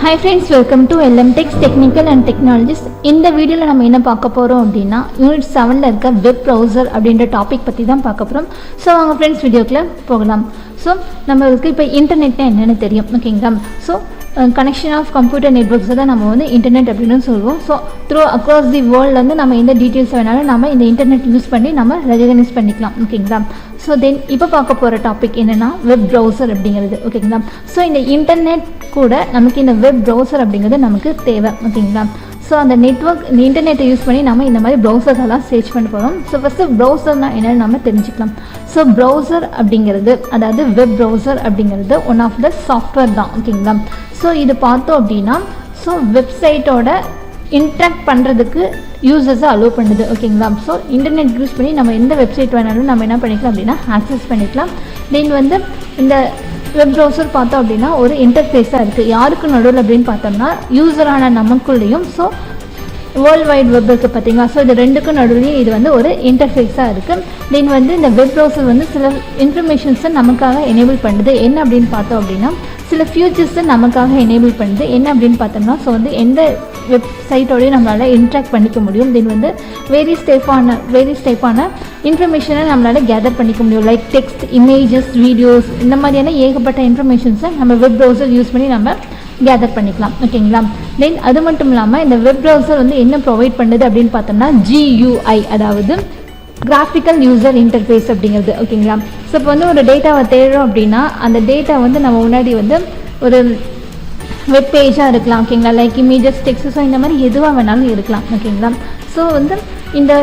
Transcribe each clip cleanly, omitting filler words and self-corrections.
Hi friends, welcome to LMTech's Technical and Technologies. இந்த வீடியோவில் நம்ம என்ன பார்க்க போகிறோம் அப்படின்னா யூனிட் 7ல் இருக்க வெப் ப்ரௌசர் அப்படின்ற டாபிக் பற்றி தான் பார்க்க போகிறோம். ஸோ வாங்க ஃப்ரெண்ட்ஸ் வீடியோக்குள்ளே போகலாம். ஸோ நம்மளுக்கு இப்போ இன்டர்நெட்னா என்னென்னு தெரியும், ஓகேங்களா? ஸோ கனெக்ஷன் ஆஃப் கம்ப்யூட்டர் நெட்ஒர்க்ஸை தான் நம்ம வந்து இன்டர்நெட் அப்படின்னு சொல்லுவோம். ஸோ அக்ராஸ் தி வேர்ல்டு வந்து நம்ம எந்த டீட்டெயில்ஸ் வேணாலும் நம்ம இந்த இன்டர்நெட் யூஸ் பண்ணி நம்ம ரெகனைஸ் பண்ணிக்கலாம், ஓகேங்களா? ஸோ தென் இப்போ பார்க்க போகிற டாபிக் என்னென்னா வெப் ப்ரௌசர் அப்படிங்கிறது, ஓகேங்களா? ஸோ இந்த இன்டர்நெட் கூட நமக்கு இந்த வெப் ப்ரௌசர் அப்படிங்கிறது நமக்கு தேவை, ஓகேங்களா? ஸோ அந்த இந்த இன்டர்நெட்டை யூஸ் பண்ணி நம்ம இந்த மாதிரி ப்ரௌசர்ஸ் எல்லாம் சர்ச் பண்ண போகிறோம். ஸோ ஃபஸ்ட்டு ப்ரௌசர்னா என்னென்னு நம்ம தெரிஞ்சுக்கலாம். ஸோ ப்ரௌசர் அப்படிங்கிறது, அதாவது வெப் ப்ரௌசர் அப்படிங்கிறது ஒன் ஆஃப் த சாஃப்ட்வேர் தான், ஓகேங்களா? ஸோ இது பார்த்தோம் அப்படின்னா ஸோ வெப்சைட்டோட இன்ட்ராக்ட் பண்ணுறதுக்கு யூசர்ஸை அலோவ் பண்ணுது, ஓகேங்களா? ஸோ இன்டர்நெட் யூஸ் பண்ணி நம்ம எந்த வெப்சைட் வேணாலும் நம்ம என்ன பண்ணிக்கலாம் அப்படின்னா ஆக்சஸ் பண்ணிக்கலாம். தென் வந்து இந்த வெப் ப்ரௌசர் பார்த்தோம் அப்படின்னா ஒரு இன்டர்ஃபேஸாக இருக்குது. யாருக்கு நடுவில் அப்படின்னு பார்த்தோம்னா யூசரான நமக்குள்ளேயும் ஸோ வேர்ல்டு வைட் வெப் இருக்குது, பார்த்தீங்களா? ஸோ இது ரெண்டுக்கும் நடுவுலையும் இது வந்து ஒரு இன்டர்ஃபேஸாக இருக்குது. தென் வந்து இந்த வெப் ப்ரௌசர் வந்து சில இன்ஃபர்மேஷன்ஸை நமக்காக எனேபிள் பண்ணுது. என்ன அப்படின்னு பார்த்தோம் அப்படின்னா சில ஃபியூச்சர்ஸை நமக்காக எனேபிள் பண்ணுது. என்ன அப்படின்னு பார்த்தோம்னா ஸோ வந்து எந்த வெப்சைட்டோடையும் நம்மளால் இன்ட்ராக்ட் பண்ணிக்க முடியும். தென் வந்து வேரியஸ் டைப்பான இன்ஃபர்மேஷனை நம்மளால் கேதர் பண்ணிக்க முடியும். லைக் டெக்ஸ்ட், இமேஜஸ், வீடியோஸ், இந்த மாதிரியான ஏகப்பட்ட இன்ஃபர்மேஷன்ஸை நம்ம வெப் ப்ரௌசர் யூஸ் பண்ணி நம்ம கேதர் பண்ணிக்கலாம், ஓகேங்களா? தென் அது மட்டும் இல்லாமல் இந்த வெப் ப்ரௌசர் வந்து என்ன ப்ரொவைட் பண்ணுது அப்படின்னு பார்த்தோம்னா GUI, அதாவது கிராஃபிக்கல் யூசர் இன்டர்ஃபேஸ் அப்படிங்கிறது, ஓகேங்களா? ஸோ இப்போ வந்து ஒரு டேட்டாவை தேடுறோம் அப்படின்னா அந்த டேட்டா வந்து நம்ம முன்னாடி வந்து ஒரு வெப் பேஜாக இருக்கலாம், ஓகேங்களா? லைக் இமேஜஸ், டெக்ஸ்ட், ஸோ இந்த மாதிரி எதுவாக வேணாலும் இருக்கலாம், ஓகேங்களா? ஸோ வந்து இந்த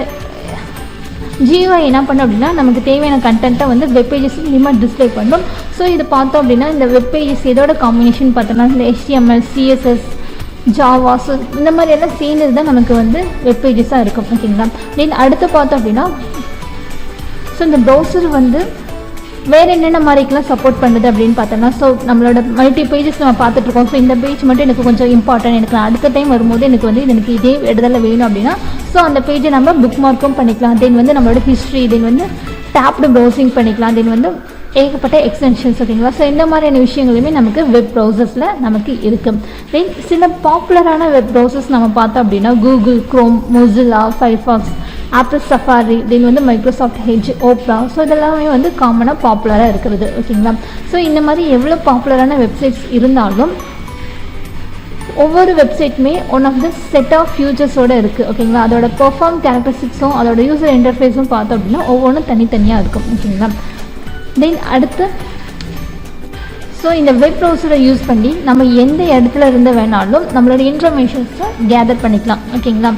GUI என்ன பண்ணும் அப்படின்னா நமக்கு தேவையான கண்டென்ட்டை வந்து வெப் பேஜஸ் மூலமாக டிஸ்பிளே பண்ணும். ஸோ இது பார்த்தோம் அப்படின்னா இந்த வெப் பேஜஸ் எதோட காம்பினேஷன் பார்த்தோம்னா இந்த HTML, CSS, ஜாவா, ஸோ இந்த மாதிரி எல்லாம் சேர்ந்தது தான் நமக்கு வந்து வெப் பேஜஸாக இருக்கும், ஓகேங்களா? தென் அடுத்து பார்த்தோம் அப்படின்னா ஸோ இந்த ப்ரௌசர் வந்து வேறு என்னென்ன மாதிரிக்கெலாம் சப்போர்ட் பண்ணுது அப்படின்னு பார்த்தோம்னா ஸோ நம்மளோட மல்டி பேஜஸ் நம்ம பார்த்துட்ருக்கோம். ஸோ இந்த பேஜ் மட்டும் எனக்கு கொஞ்சம் இம்பார்ட்டன்ட், எனக்கு அடுத்த டைம் வரும்போது எனக்கு வந்து எனக்கு இதே இடத்துல வேணும் அப்படின்னா ஸோ அந்த பேஜை நம்ம புக் மார்க்கும் பண்ணிக்கலாம். தென் வந்து நம்மளோட ஹிஸ்ட்ரி, தென் வந்து டேப்டு ப்ரௌசிங் பண்ணிக்கலாம். தென் வந்து ஏகப்பட்ட எக்ஸ்டென்ஷன்ஸ், ஓகேங்களா? ஸோ இந்த மாதிரியான விஷயங்களுமே நமக்கு வெப் ப்ரௌசர்ஸில் நமக்கு இருக்குது. தென் சில பாப்புலரான வெப் ப்ரௌசர்ஸ் நம்ம பார்த்தோம் அப்படின்னா Google, Chrome, Mozilla, Firefox, Apple Safari, then வந்து மைக்ரோசாஃப்ட் எட்ஜ், ஓப்ரா, ஸோ இதெல்லாமே வந்து காமனாக பாப்புலராக இருக்கிறது, ஓகேங்களா? ஸோ இந்த மாதிரி எவ்வளோ பாப்புலரான வெப்சைட்ஸ் இருந்தாலும் ஒவ்வொரு வெப்சைட்டுமே one of the set of ஃபியூச்சர்ஸோடு இருக்குது, ஓகேங்களா? அதோட பெர்ஃபார்ம் கேரக்டரிஸ்டிக்ஸும் அதோட யூசர் இன்டர்ஃபேஸும் பார்த்தோம் அப்படின்னா ஒவ்வொன்றும் தனித்தனியாக இருக்கும், ஓகேங்களா? தென் அடுத்து ஸோ இந்த வெப் ப்ரௌசரை யூஸ் பண்ணி நம்ம எந்த இடத்துல இருந்து வேணாலும் நம்மளோட இன்ஃபர்மேஷன்ஸை கேதர் பண்ணிக்கலாம், ஓகேங்களா?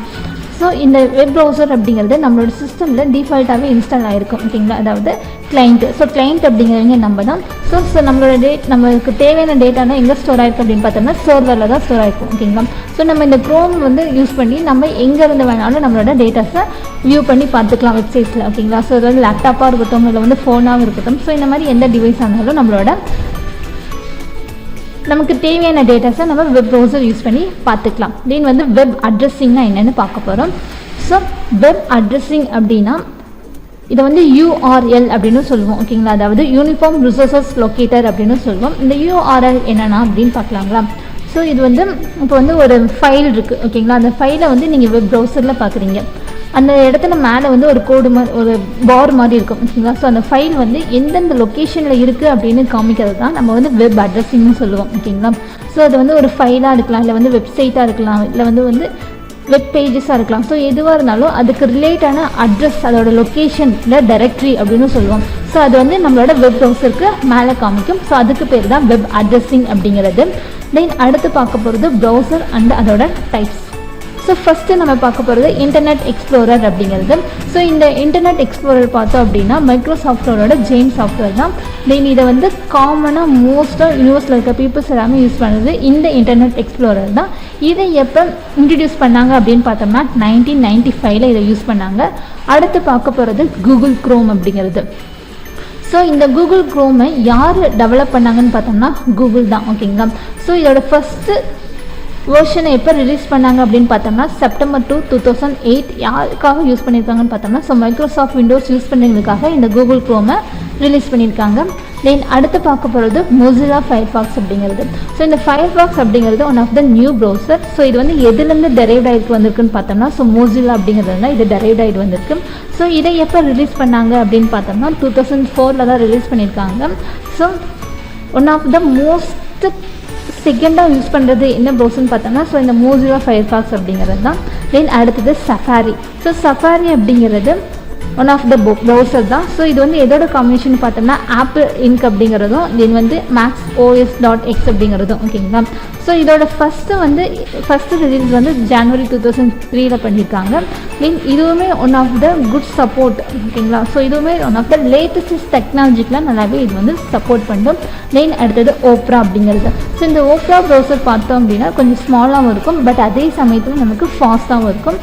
ஸோ இந்த வெப் ப்ரௌசர் அப்படிங்கிறது நம்மளோட சிஸ்டமில் டிஃபால்ட்டாகவே இன்ஸ்டால் ஆகிருக்கும், ஓகேங்களா? அதாவது கிளைண்ட்டு. ஸோ கிளைண்ட் அப்படிங்கிறவங்க நம்ம தான். ஸோ நம்மளோட நம்மளுக்கு தேவையான டேட்டானா எங்கே ஸ்டோர் ஆகிருக்கும் அப்படின்னு பார்த்தோம்னா சர்வரில் தான் ஸ்டோர் ஆகிருக்கும், ஓகேங்களா? ஸோ நம்ம இந்த க்ரோம் வந்து யூஸ் பண்ணி நம்ம எங்கேருந்து வேணாலும் நம்மளோட டேட்டாஸை வியூ பண்ணி பார்த்துக்கலாம் வெப்சைட்ஸில், ஓகேங்களா? ஸோ இது வந்து லேப்டாப்பாக இருக்கட்டும், இல்லை வந்து ஃபோனாகவும் இருக்கட்டும், ஸோ இந்த மாதிரி எந்த டிவைஸ் ஆனாலும் நம்மளோட நமக்கு தேவையான டேட்டாஸை நம்ம வெப் ப்ரௌசர் யூஸ் பண்ணி பார்த்துக்கலாம். தென் வந்து வெப் அட்ரஸிங்னா என்னென்னு பார்க்க போகிறோம். ஸோ வெப் அட்ரஸிங் அப்படின்னா இதை வந்து URL அப்படின்னு சொல்லுவோம், ஓகேங்களா? அதாவது யூனிஃபார்ம் ரிசோர்ஸஸ் லொக்கேட்டர் அப்படின்னு சொல்லுவோம். இந்த URL என்னென்னா அப்படின்னு பார்க்கலாங்களா? ஸோ இது வந்து இப்போ வந்து ஒரு ஃபைல் இருக்குது, ஓகேங்களா? அந்த ஃபைலை வந்து நீங்கள் வெப் ப்ரௌசரில் பார்க்குறீங்க. அந்த இடத்துல மேலே வந்து ஒரு கோடு மாதிரி ஒரு பார் மாதிரி இருக்கும், ஓகேங்களா? ஸோ அந்த ஃபைல் வந்து எந்தெந்த லொக்கேஷனில் இருக்குது அப்படின்னு காமிக்கிறது தான் நம்ம வந்து வெப் அட்ரஸிங்னு சொல்லுவோம், ஓகேங்களா? ஸோ அது வந்து ஒரு ஃபைலாக இருக்கலாம், இல்லை வந்து வெப்சைட்டாக இருக்கலாம், இல்லை வந்து வெப் பேஜஸாக இருக்கலாம். ஸோ எதுவாக இருந்தாலும் அதுக்கு ரிலேட்டான அட்ரஸ், அதோட லொக்கேஷன், இல்லை டைரக்டரி அப்படின்னு சொல்லுவோம். ஸோ அது வந்து நம்மளோட வெப் ப்ரௌசருக்கு மேலே காமிக்கும். ஸோ அதுக்கு பேர் தான் வெப் அட்ரஸிங் அப்படிங்கிறது. தென் அடுத்து பார்க்க போகிறது ப்ரௌசர் அண்ட் அதோட டைப்ஸ். ஸோ ஃபஸ்ட்டு நம்ம பார்க்க போகிறது இன்டர்நெட் எக்ஸ்ப்ளோரர் அப்படிங்கிறது. ஸோ இந்த இன்டர்நெட் எக்ஸ்ப்ளோரர் பார்த்தோம் அப்படின்னா மைக்ரோசாஃப்டோட ஜெயின் சாஃப்ட்வேர் தான். தென் இதை வந்து காமனாக மோஸ்ட்டாக யூனிவர்ஸில் இருக்க பீப்புள்ஸ் எல்லாமே யூஸ் பண்ணுறது இந்த இன்டர்நெட் எக்ஸ்ப்ளோரர் தான். இதை எப்போ இன்ட்ரடியூஸ் பண்ணாங்க அப்படின்னு பார்த்தோம்னா 1995 இதை யூஸ் பண்ணாங்க. அடுத்து பார்க்க போகிறது கூகுள் க்ரோம் அப்படிங்கிறது. ஸோ இந்த கூகுள் க்ரோமை யார் டெவலப் பண்ணாங்கன்னு பார்த்தோம்னா கூகுள் தான், ஓகேங்களா? ஸோ இதோட ஃபஸ்ட்டு வெர்ஷனை எப்போ ரிலீஸ் பண்ணாங்க அப்படின்னு பார்த்தோம்னா செப்டம்பர் 2, 2008. யாருக்காக யூஸ் பண்ணியிருக்காங்கன்னு பார்த்தோம்னா ஸோ மைக்ரோசாஃப்ட் விண்டோஸ் யூஸ் பண்ணுறதுக்காக இந்த கூகுள் க்ரோமை ரிலீஸ் பண்ணியிருக்காங்க. தென் அடுத்து பார்க்க போகிறது மொசில்லா ஃபயர்ஃபாக்ஸ் அப்படிங்கிறது. ஸோ இந்த ஃபயர்ஃபாக்ஸ் அப்படிங்கிறது one of the new browser. So இது வந்து எதுலேருந்து டெரைவ்ட் ஆகிருக்கு வந்திருக்குன்னு பார்த்தோம்னா, ஸோ மொசில்லா அப்படிங்கிறதுனா இது டெரைவ்ட் ஆகிட்டு வந்திருக்கு. ஸோ இதை எப்போ ரிலீஸ் பண்ணாங்க அப்படின்னு பார்த்தோம்னா 2004 தான் ரிலீஸ் பண்ணியிருக்காங்க. So one of the most செகண்டாக யூஸ் பண்ணுறது என்ன ப்ரௌசர்னு பார்த்தோம்னா, ஸோ இந்த மொசில்லா ஃபயர்ஃபாக்ஸ் அப்படிங்கிறது தான். தென் அடுத்தது சஃபாரி. ஸோ சஃபாரி அப்படிங்கிறது ஒன் ஆஃப் த ப்ரௌசர் தான். ஸோ இது வந்து எதோட காம்பினேஷன் பார்த்தோம்னா ஆப்பிள் இன்க் அப்படிங்கிறதும் தென் வந்து maxOS.x அப்படிங்கிறதும் ஓகேங்களா. ஸோ இதோட ஃபஸ்ட்டு ரிலீஸ் வந்து ஜனவரி 2003 பண்ணியிருக்காங்க. தென் இதுவுமே one of the good support ஓகேங்களா. ஸோ இதுவுமே ஒன் ஆஃப் த லேட்டஸ்ட் டெக்னாலஜிக்கெலாம் நல்லாவே இது வந்து சப்போர்ட் பண்ணும். தென் அடுத்தது ஓப்ரா அப்படிங்கிறது. ஸோ இந்த ஓப்ரா ப்ரௌசர் பார்த்தோம் அப்படின்னா கொஞ்சம் ஸ்மாலாகவும் இருக்கும், பட் அதே சமயத்தில் நமக்கு ஃபாஸ்ட்டாகவும் இருக்கும்.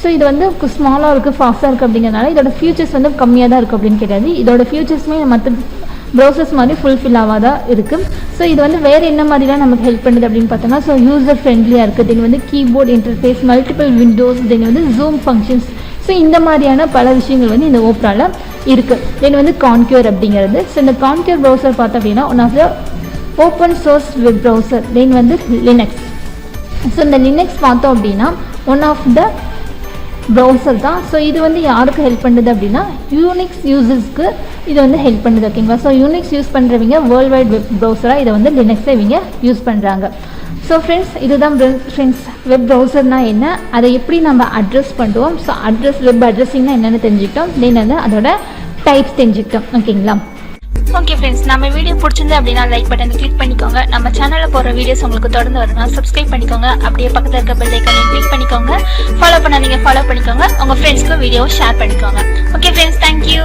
ஸோ இது வந்து ஸ்மாலாக இருக்குது, ஃபாஸ்ட்டாக இருக்குது அப்படிங்கிறதுனால இதோட ஃபியூச்சர்ஸ் வந்து கம்மியாக தான் இருக்குது அப்படின்னு கிடையாது. இதோட ஃபியூச்சர்ஸுமே மற்ற ப்ரௌசர்ஸ் மாதிரி ஃபுல்ஃபில்லாக தான் இருக்குது. ஸோ இது வந்து வேறு என்ன மாதிரிலாம் நமக்கு ஹெல்ப் பண்ணுது அப்படின்னு பார்த்தோம்னா, ஸோ யூசர் ஃப்ரெண்ட்லியாக இருக்குது. தென் வந்து கீபோர்ட் இன்டர்ஃபேஸ், மல்டிபிள் விண்டோஸ், தென் வந்து ஜூம் ஃபங்க்ஷன்ஸ். ஸோ இந்த மாதிரியான பல விஷயங்கள் வந்து இந்த ஓப்ராவில் இருக்குது. தென் வந்து கான்க்யூர் அப்படிங்கிறது. ஸோ இந்த கான்க்யூர் ப்ரௌசர் பார்த்தோம் அப்படின்னா one of the open source web browser. Then வந்து லினக்ஸ். ஸோ இந்த லினக்ஸ் பார்த்தோம் அப்படின்னா ஒன் ஆஃப் த ப்ரௌசர் தான். ஸோ இது வந்து யாருக்கு ஹெல்ப் பண்ணுது அப்படின்னா யூனிக்ஸ் யூசர்ஸ்க்கு இது வந்து ஹெல்ப் பண்ணுது ஓகேங்களா. ஸோ யூனிக்ஸ் யூஸ் பண்ணுறவங்க வேர்ல்டு வைட் வெப் ப்ரௌசராக இதை வந்து லினக்ஸை இவங்க யூஸ் பண்ணுறாங்க. ஸோ ஃப்ரெண்ட்ஸ் இதுதான் ஃப்ரெண்ட்ஸ் வெப் ப்ரௌசர்னால் என்ன, அதை எப்படி நம்ம அட்ரஸ் பண்ணுவோம். ஸோ வெப் அட்ரஸிங்னா என்னென்னு தெரிஞ்சுக்கிட்டோம். தென் வந்து அதோட டைப்ஸ் தெரிஞ்சுக்கிட்டோம் ஓகேங்களா. ஓகே ஃப்ரெண்ட்ஸ், நம்ம வீடியோ பிடிச்சிருந்து அப்படின்னா லைக் பட்டனை கிளிக் பண்ணிக்கோங்க. நம்ம சேனலில் போகிற வீடியோஸ் உங்களுக்கு தொடர்ந்து வரணும்னா சப்ஸ்கிரைப் பண்ணிக்கோங்க. அப்படியே பக்கத்தில் இருக்க பெல் ஐக்கானை கிளிக் பண்ணிக்கோங்க. ஃபாலோ பண்ணாதீங்க, ஃபாலோ பண்ணிக்கோங்க. உங்கள் ஃப்ரெண்ட்ஸ்க்கு வீடியோ ஷேர் பண்ணிக்கோங்க. Okay friends, thank you.